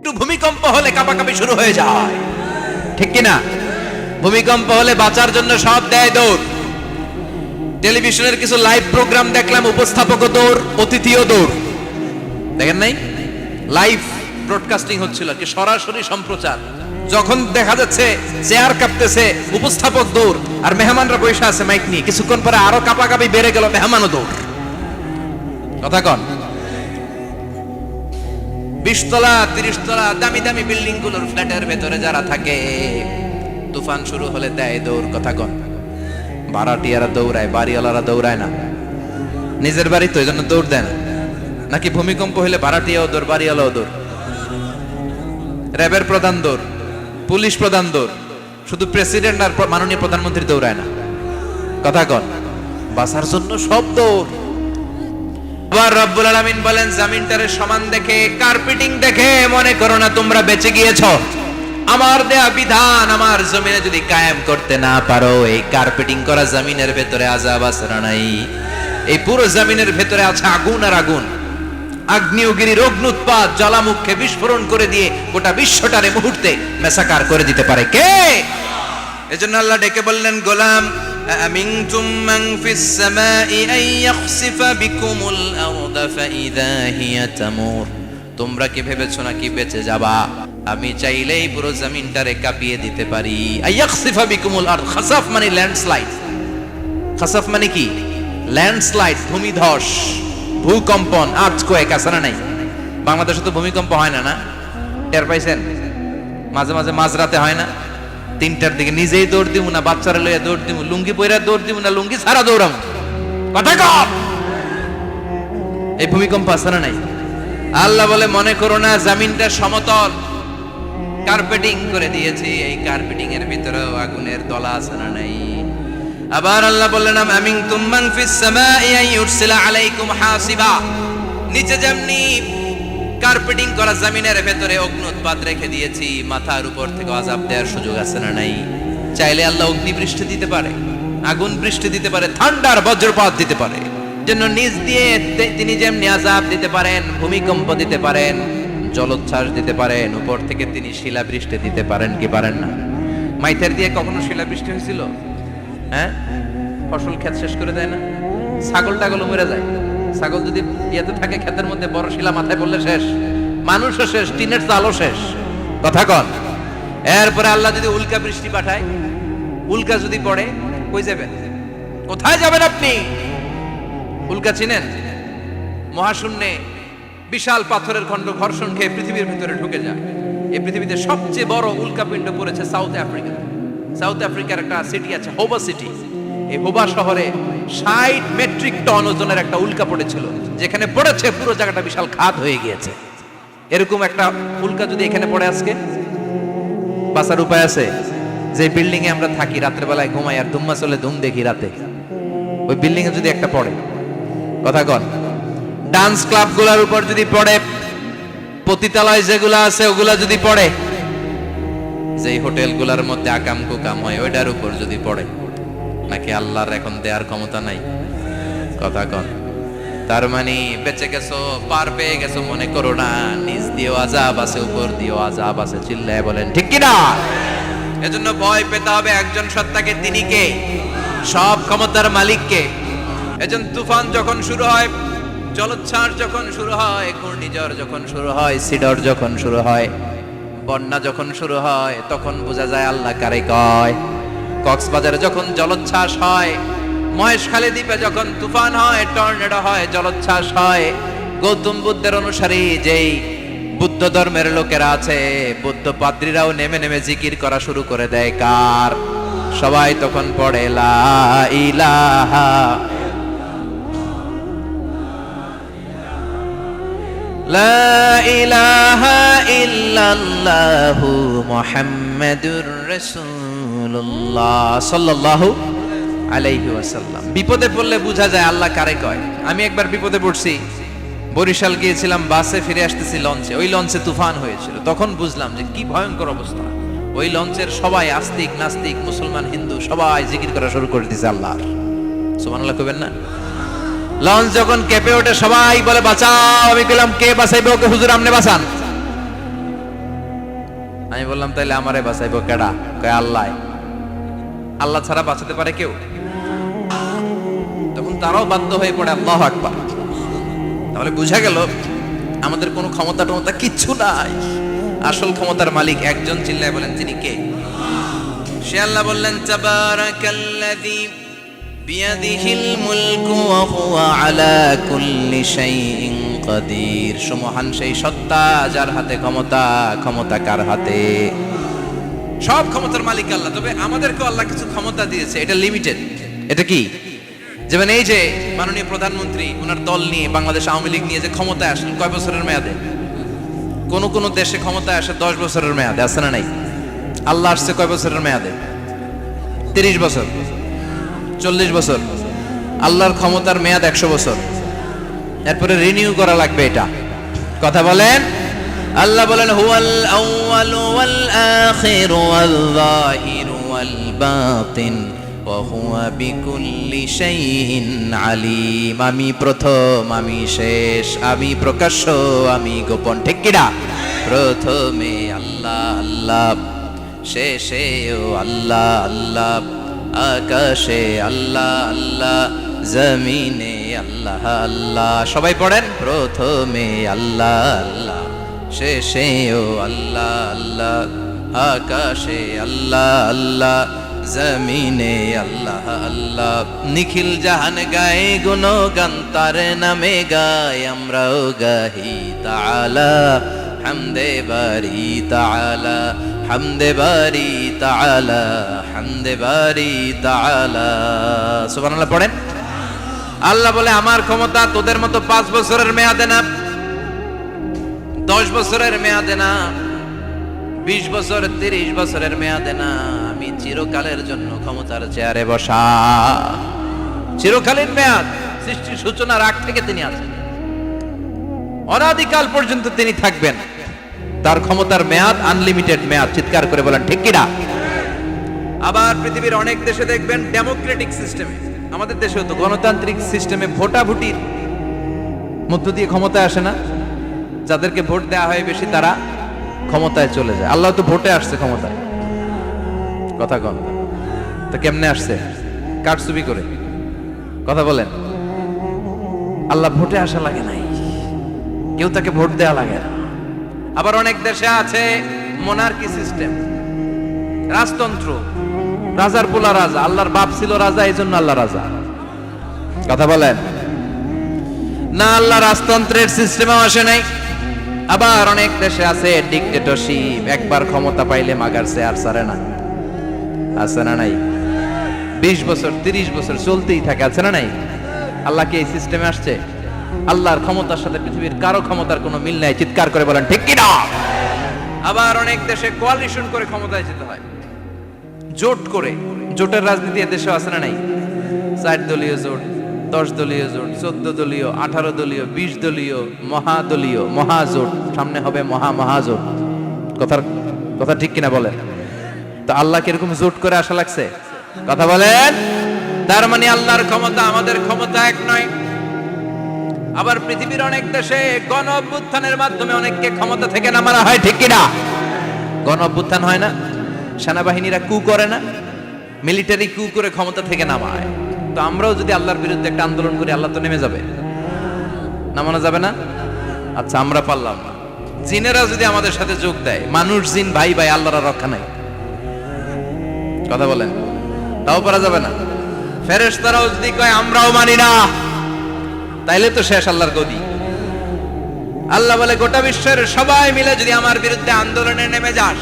একটু ভূমিকম্প হলে কাঁপাকাঁপি শুরু হয়ে যায়, ঠিক কিনা? ভূমিকম্প হলে বাঁচার জন্য সব দেয় দৌড়। টেলিভিশনের কিছু লাইভ প্রোগ্রাম দেখলাম, উপস্থাপকও দৌড়, অতিথিও দৌড়। দেখেন নাই? লাইভ ব্রডকাস্টিং হচ্ছিল, কি সরাসরি সম্প্রচার। যখন দেখা যাচ্ছে চেয়ার কাঁপতেছে, উপস্থাপক দৌড়, আর মেহমানরা বসে আছে মাইক নিয়ে। কিছুক্ষণ পরে আরো কাঁপাকাঁপি বেড়ে গেল, মেহমানও দৌড়। কথা কন। 20 তলা 30 তলা দামি দামি বিল্ডিং গুলোর ফ্ল্যাটের ভেতরে যারা থাকে, তুফান শুরু হলে দেয় দৌড়। কথা কন। ভাড়াটিয়ারা দৌড়ায়, বাড়িওয়ালারা দৌড়ায় না। নিজের বাড়ি তো, এই জন্য দৌড় দেয় না। নাকি ভূমিকম্প হলে ভাড়াটিয়াও দৌড়, বাড়িওয়ালাও দৌড়? র্যাবের প্রধান দৌড়, পুলিশ প্রধান দৌড়, শুধু প্রেসিডেন্ট আর মাননীয় প্রধানমন্ত্রী দৌড়ায় না। কথা কন। বাঁচার জন্য সব দৌড়। আবার রব্বুল আলামিন বলেন, জমিনটারে সমান দেখে, কার্পেটিং দেখে মনে করো না তোমরা বেঁচে গিয়েছো। আমার দেয়া বিধান আমার জমিনে যদি কায়েম করতে না পারো, এই কার্পেটিং করা জমিনের ভেতরে আযাব আছে না নাই? এই পুরো জমিনের ভেতরে আছে আগুন আর আগুন। আগ্নেয়গিরির অগ্নুৎপাত জ্বালামুখে বিস্ফোরণ করে দিয়ে গোটা বিশ্বটারে মুহূর্তে মেসাকার করে দিতে পারে কে? এজন্য আল্লাহ ডেকে বললেন, গোলাম আমিনতুম মান ফিস সামাই আন ইয়াখসিফা বিকুমুল আরদা ফাইযা হিয়া তামুর। তোমরা কি ভেবেছো নাকি বেঁচে যাবা? আমি চাইলেই পুরো জমিনটারে কাঁপিয়ে দিতে পারি। আইয়াখসিফা বিকুমুল আরদ, খাসাফ মানে ল্যান্ডস্লাইড। খাসাফ মানে কি? ল্যান্ডস্লাইড, ভূমিধস, ভূকম্পন, আর্থকোয়েক আছে না নাই? বাংলাদেশে তো ভূমিকম্প হয় না, না? টের পাইছেন? মাঝে মাঝে মাঝরাতে হয় না? 3টার দিকে নিজেই দৌড় দিব না বাচ্চারা লইয়া দৌড় দিব, লুঙ্গি পইরা দৌড় দিব না লুঙ্গি ছাড়া দৌড়াম। কথা কম। এই ভূমিকম্প আছে না নাই? আল্লাহ বলে, মনে করো না জমিনটা সমতল, কার্পেটিং করে দিয়েছি। এই কার্পেটিং এর ভিতরেও আগুনের দলা আছে না নাই? আবার আল্লাহ বললেন, আমিনতুম মান ফিস সামাই আন ইউরসিলা আলাইকুম হাসিবা। নিচে যেমনি কার্পেটিং করা জমিনের ভেতরে অগ্নুৎপাত রেখে দিয়েছি, মাথার উপর থেকে আযাব দেওয়ার সুযোগ আছে না নাই? চাইলে আল্লাহ অগ্নি বৃষ্টি দিতে পারে, আগুন বৃষ্টি দিতে পারে, ঠান্ডার বজ্রপাত দিতে পারে। জন্য নিজ দিয়ে তিনি যেমনি আযাব দিতে পারেন, ভূমিকম্প দিতে পারেন, জলোচ্ছ্বাস দিতে পারেন, উপর থেকে তিনি শিলাবৃষ্টি দিতে পারেন কি পারেন না? মাইথার দিয়ে কখনো শিলাবৃষ্টি হয়েছিল? হ্যাঁ, ফসল ক্ষেত শেষ করে দেয় না? ছাগল টাগল মরে যায়। ছাগল যদি ইয়েতে থাকে ক্ষেতের মধ্যে, বড় শিলা মাথায় পড়লে শেষ, মানুষও শেষ, টিনের চালও শেষ। কথা কন। এরপরে আল্লাহ যদি উল্কা বৃষ্টি পাঠায়, উল্কা যদি পড়ে, কই যাবেন? কোথায় যাবেন আপনি? উল্কা চিনেন? মহাশূন্যে বিশাল পাথরের খণ্ড ঘর্ষণ খেয়ে পৃথিবীর ভিতরে ঢুকে যায়। এই পৃথিবীতে সবচেয়ে বড় উল্কাপিণ্ড পড়েছে সাউথ আফ্রিকা। সাউথ আফ্রিকার একটা সিটি আছে, হোবা সিটি। এই হোবা শহরে 60 মেট্রিক টন ওজনের একটা উল্কা পড়েছিল, যেখানে পড়েছে পুরো জায়গাটা বিশাল খাদ হয়ে গিয়েছে। এরকম একটা উল্কা যদি এখানে পড়ে আজকে, বাঁচার উপায় আছে? যে বিল্ডিং এ আমরা থাকি, রাতের বেলায় ঘুমাই আর ধুম্মা চলে ধুম দেখি রাতে, ওই বিল্ডিং এ যদি একটা পড়ে, কথা কন। ডান্স ক্লাব গুলার উপর যদি পড়ে, পতিতালয় যেগুলা আছে ওগুলা যদি পড়ে, যেই হোটেল গুলার মধ্যে আকাম কুকাম হয় ওইটার উপর যদি পড়ে, নাকি আল্লাহর এখন দেয়ার ক্ষমতা নাই? কথা কন। তার মানে বেঁচে গেছো, পার পেয়ে গেছো মনে করো না, নিচ দিয়েও আযাব আছে, উপর দিয়েও আযাব আছে। চিল্লায় বলেন ঠিক কিনা? এজন্য ভয় পেতে হবে একজন সত্তাকে, তিনি কে? সব ক্ষমতার মালিক কে? এজন্য তুফান যখন শুরু হয়, জলোচ্ছ্বাস যখন শুরু হয়, ঘূর্ণিঝড় যখন শুরু হয়, সিডর যখন শুরু হয়, বন্যা যখন শুরু হয়, তখন বোঝা যায় আল্লাহ কারে কয়। কক্সবাজারে যখন জলোচ্ছ্বাস হয়, মহেশখালী দ্বীপে যখন তুফান হয়, টর্নেডো হয়, জলোচ্ছ্বাস হয়, গৌতম বুদ্ধের অনুসারী যেই বুদ্ধ ধর্মের লোকেরা আছে, বুদ্ধ পাদ্রীরাও নেমে নেমে জিকির করা শুরু করে দেয়। কার? সবাই তখন পড়ে লা ইলাহা লা ইলাহা ইল্লাল্লাহু মুহাম্মাদুর রাসূলুল্লাহ সাল্লাল্লাহু আলাইহি ওয়াসাল্লাম। বিপদে পড়লে বোঝা যায় আল্লাহ কারে কয়। আমি একবার বিপদে পড়ছি, বরিশাল গিয়েছিলাম, বাসে ফিরে আসতেছি লঞ্চে, ওই লঞ্চে তুফান হয়েছিল। তখন বুঝলাম যে কি ভয়ঙ্কর অবস্থা। ওই লঞ্চের সবাই আস্তিক নাস্তিক, মুসলমান হিন্দু সবাই জিকির করা শুরু করে দিয়েছে আল্লাহর। সুবহানাল্লাহ কইবেন না? লঞ্চ যখন কেঁপে ওঠে সবাই বলে বাঁচাও। আমি বললাম কে বাঁচাইবে ওকে? হুজুর আপনি বাঁচান। আমি বললাম তাইলে আমারে বাঁচাইবো কেডা? কয় আল্লাহ। আল্লাহ ছাড়া বাঁচাতে পারে কেউ? তখন তারাও বাধ্য হয়ে পড়ে আল্লাহু আকবার। তাহলে বুঝা গেল আমাদের কোনো ক্ষমতা টমতা কিচ্ছু নাই, আসল ক্ষমতার মালিক একজন। চিল্লায় বলেন তিনি কে? সে আল্লাহ। বললেন তাবারাকাল্লাযী বিয়াদিহিল মুলকু ওয়া হুয়া আলা কুল্লি শাইইন কাদির। সুমহান সেই সত্তা যার হাতে ক্ষমতা, ক্ষমতা কার হাতে? সব ক্ষমতার মালিক আল্লাহ। তবে আমাদেরকে আল্লাহ কিছু ক্ষমতা দিয়েছে, এটা লিমিটেড। এটা কি? যেমন এই যে মাননীয় প্রধানমন্ত্রী ওনার দল নিয়ে, বাংলাদেশ আওয়ামী লীগ নিয়ে যে ক্ষমতায় আসেন, কয় বছরের মেয়াদে? কোন কোন দেশে ক্ষমতায় আসে 10 বছরের মেয়াদে, আছে না নাই? আল্লাহ আসছে কয় বছরের মেয়াদে? 30 বছর, 40 বছর। আল্লাহর ক্ষমতার মেয়াদ 100 বছর। এরপরে রিনিউ করা লাগবে। এটা কথা বলেন। আল্লাহ বলেন হুয়াল আউয়ালু ওয়াল আখিরু ওয়াল যাহিরু ওয়াল বাতিন ওয়া হুয়া বিকুল্লি শাইইন আলিম। আমি প্রথম, আমি শেষ, আমি প্রকাশ্য, আমি গোপন। ঠিক কিনা? প্রথমে আল্লাহ আল্লাহ, শেষেও আল্লাহ আল্লাহ, আকাশে আল্লাহ আল্লাহ, জমিনে আল্লাহ আল্লাহ। সবাই পড়েন, প্রথমে আল্লাহ আল্লাহ, শেষেও আল্লাহ আল্লাহ, আকাশে আল্লাহ আল্লাহ, জমিনে আল্লাহ আল্লাহ। নিখিল জাহান গায়ে গুণগান তার নামে গায়, আমরাও গাহি তাআলা হামদে বারি তাআলা, হামদে বারি তাআলা, হামদে বারি তাআলা। সুবহানাল্লাহ পড়েন। আল্লাহ বলে আমার ক্ষমতা তোদের মতো 5 বছরের মেয়াদে না, 10 বছরের মেয়াদে না, 20 বছর 30 বছরের মেয়াদে না। আমি চিরকালের জন্য ক্ষমতার চেয়ারে বসা। চিরকালীন মেয়াদ, সৃষ্টির সূচনার আগ থেকে তিনি আছেন, অনাদিকাল পর্যন্ত তিনি থাকবেন। তার ক্ষমতার মেয়াদ আনলিমিটেড মেয়াদ। চিৎকার করে বলেন ঠিক কিনা? আবার পৃথিবীর অনেক দেশে দেখবেন ডেমোক্রেটিক সিস্টেমে, আমাদের দেশেও তো গণতান্ত্রিক সিস্টেমে ভোটাভুটির মধ্য দিয়ে ক্ষমতায় আসে না। যাদেরকে ভোট দেওয়া হয় বেশি তারা ক্ষমতায় চলে যায়। আল্লাহ তো ভোটে আসছে ক্ষমতায়। কথা কন তো কেমনে আসছে? কারচুপি করে। কথা বলেন। আল্লাহ ভোটে আসা লাগে নাই, কেউ তাকে ভোট দেওয়া লাগে না। আবার অনেক দেশে আছে মোনার্কি সিস্টেম, রাজতন্ত্র, রাজার পোলা রাজা। আল্লাহর বাপ ছিল রাজা, এই জন্য আল্লাহ রাজা। কথা বলেন না, আল্লাহ রাজতন্ত্রের সিস্টেমেও আসে নাই। আবার অনেক দেশে আছে ডিক্টেটরশিপ, একবার ক্ষমতা পাইলে মাগারছে আর ছাড়ে না। আছে না নাই? 20 বছর 30 বছর চলতেই থাকে, আছে না নাই? আল্লাহ কি এই সিস্টেমে আসছে? আল্লাহর ক্ষমতার সাথে পৃথিবীর কারো ক্ষমতার কোনো মিল নাই। চিৎকার করে বলেন ঠিক কিনা? আবার অনেক দেশে কোয়ালিশন করে ক্ষমতায় যেতে হয়, জোট করে। জোটের রাজনীতি এদেশে আছে না নাই? 4 দলীয় জোট, 10 দলীয় জোট, 14 দলীয়, 18 দলীয়, 20 দলীয়, মহাদলীয়, মহাজোট, সামনে হবে মহাজোট। কথা ঠিক কিনা বলেন? তো আল্লাহ কিরকম জোট করে আসা লাগছে? কথা বলেন। তার মানে আল্লাহর ক্ষমতা আমাদের ক্ষমতা এক নয়। আবার পৃথিবীর অনেক দেশে গণ অভ্যুত্থানের মাধ্যমে অনেককে ক্ষমতা থেকে নামানো হয়। ঠিক কিনা? গণ অভ্যুত্থান হয় না, সেনাবাহিনীরা কু করে না, মিলিটারি কু করে ক্ষমতা থেকে নামায়। তো আমরাও যদি আল্লাহর বিরুদ্ধে একটা আন্দোলন করি, আল্লাহ তো নেমে যাবে, নামানো যাবে না? আচ্ছা আমরা পারলাম না, জিনেরা যদি আমাদের সাথে যোগ দেয়, মানুষ জিন ভাই ভাই, আল্লাহর রক্ষা নাই। কথা বলেন, তাও পারা যাবে না। ফেরেশতারাও যদি কয় আমরাও মানি না, তাইলে তো শেষ আল্লাহর গদি। আল্লাহ বলে গোটা বিশ্বের সবাই মিলে যদি আমার বিরুদ্ধে আন্দোলনে নেমে যাস,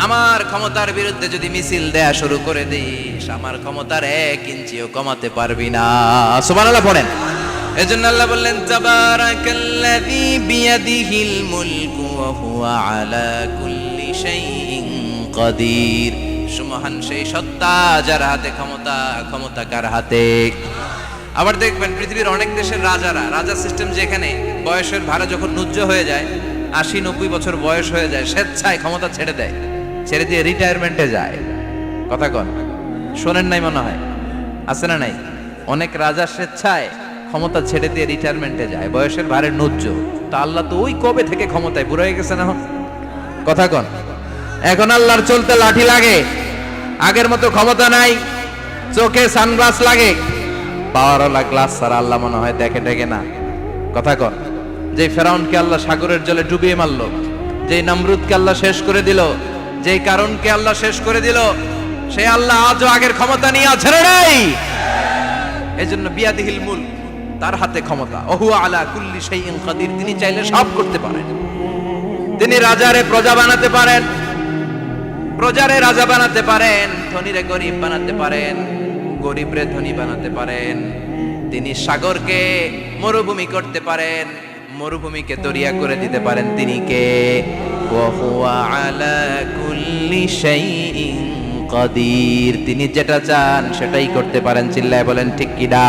আমার ক্ষমতার বিরুদ্ধে যদি মিছিল দেয়া শুরু করে দিস, আমার ক্ষমতার 1 ইঞ্চিও কমাতে পারবি না। সুবহানাল্লাহ পড়েন। এজন্য আল্লাহ বললেন তাবারাকাল্লাযী বিয়াদিহিল মুলকু ওয়া হুয়া আলা কুল্লি শাইইন কাদির। সুমহান সেই সত্তা যার হাতে ক্ষমতা, ক্ষমতা কার হাতে? আবার দেখবেন পৃথিবীর অনেক দেশের রাজা সিস্টেম, যেখানে বয়সের ভাড়া যখন নুজ্জ হয়ে যায়, 80-90 বছর বয়স হয়ে যায়, স্বেচ্ছায় ক্ষমতা ছেড়ে দেয়, ছেড়ে দিয়ে রিটায়ারমেন্টে যায়। কথা কন, শোনেন নাই মনে হয়? আছে না নাই? অনেক রাজা স্বেচ্ছায় ক্ষমতা ছেড়ে দিয়ে রিটায়ারমেন্টে যায়, বয়সের ভারে নুজ্জ। তা আল্লাহ তো ওই কবে থেকে ক্ষমতায়, বুড়ো হয়ে গেছে না? কথা কন। এখন আল্লাহর চলতে লাঠি লাগে, আগের মতো ক্ষমতা নাই, চোখে সানগ্লাস লাগে, পাওয়ারওয়ালা গ্লাস ছাড়া আল্লাহ মনে হয় দেখে টেকে না। কথা কন। যে ফেরাউনকে আল্লাহ সাগরের জলে ডুবিয়ে মারলো, যেই নমরুদকে আল্লাহ শেষ করে দিল, যেই কারণকে আল্লাহ শেষ করে দিল, সে আল্লাহ আজও আগের ক্ষমতা নিয়ে আছে রে নাই। এজন্য বিয়াদিহিল মুলক, তার হাতে ক্ষমতা। ওহু আলা কুল্লি শাইইন কাদির, তিনি চাইলে সব করতে পারেন। তিনি রাজারে প্রজা বানাতে পারেন, প্রজারে রাজা বানাতে পারেন, ধনীরে গরিব বানাতে পারেন, গরিবরে ধনী বানাতে পারেন। তিনি সাগরকে মরুভূমি করতে পারেন, মরুভূমিকে দরিয়া করে দিতে পারেন। তিনি কে? ওয়া হুয়া আলা কুল্লি শাইইন কাদির, তিনি যেটা চান সেটাই করতে পারেন। চিল্লায় বলেন ঠিক কিনা?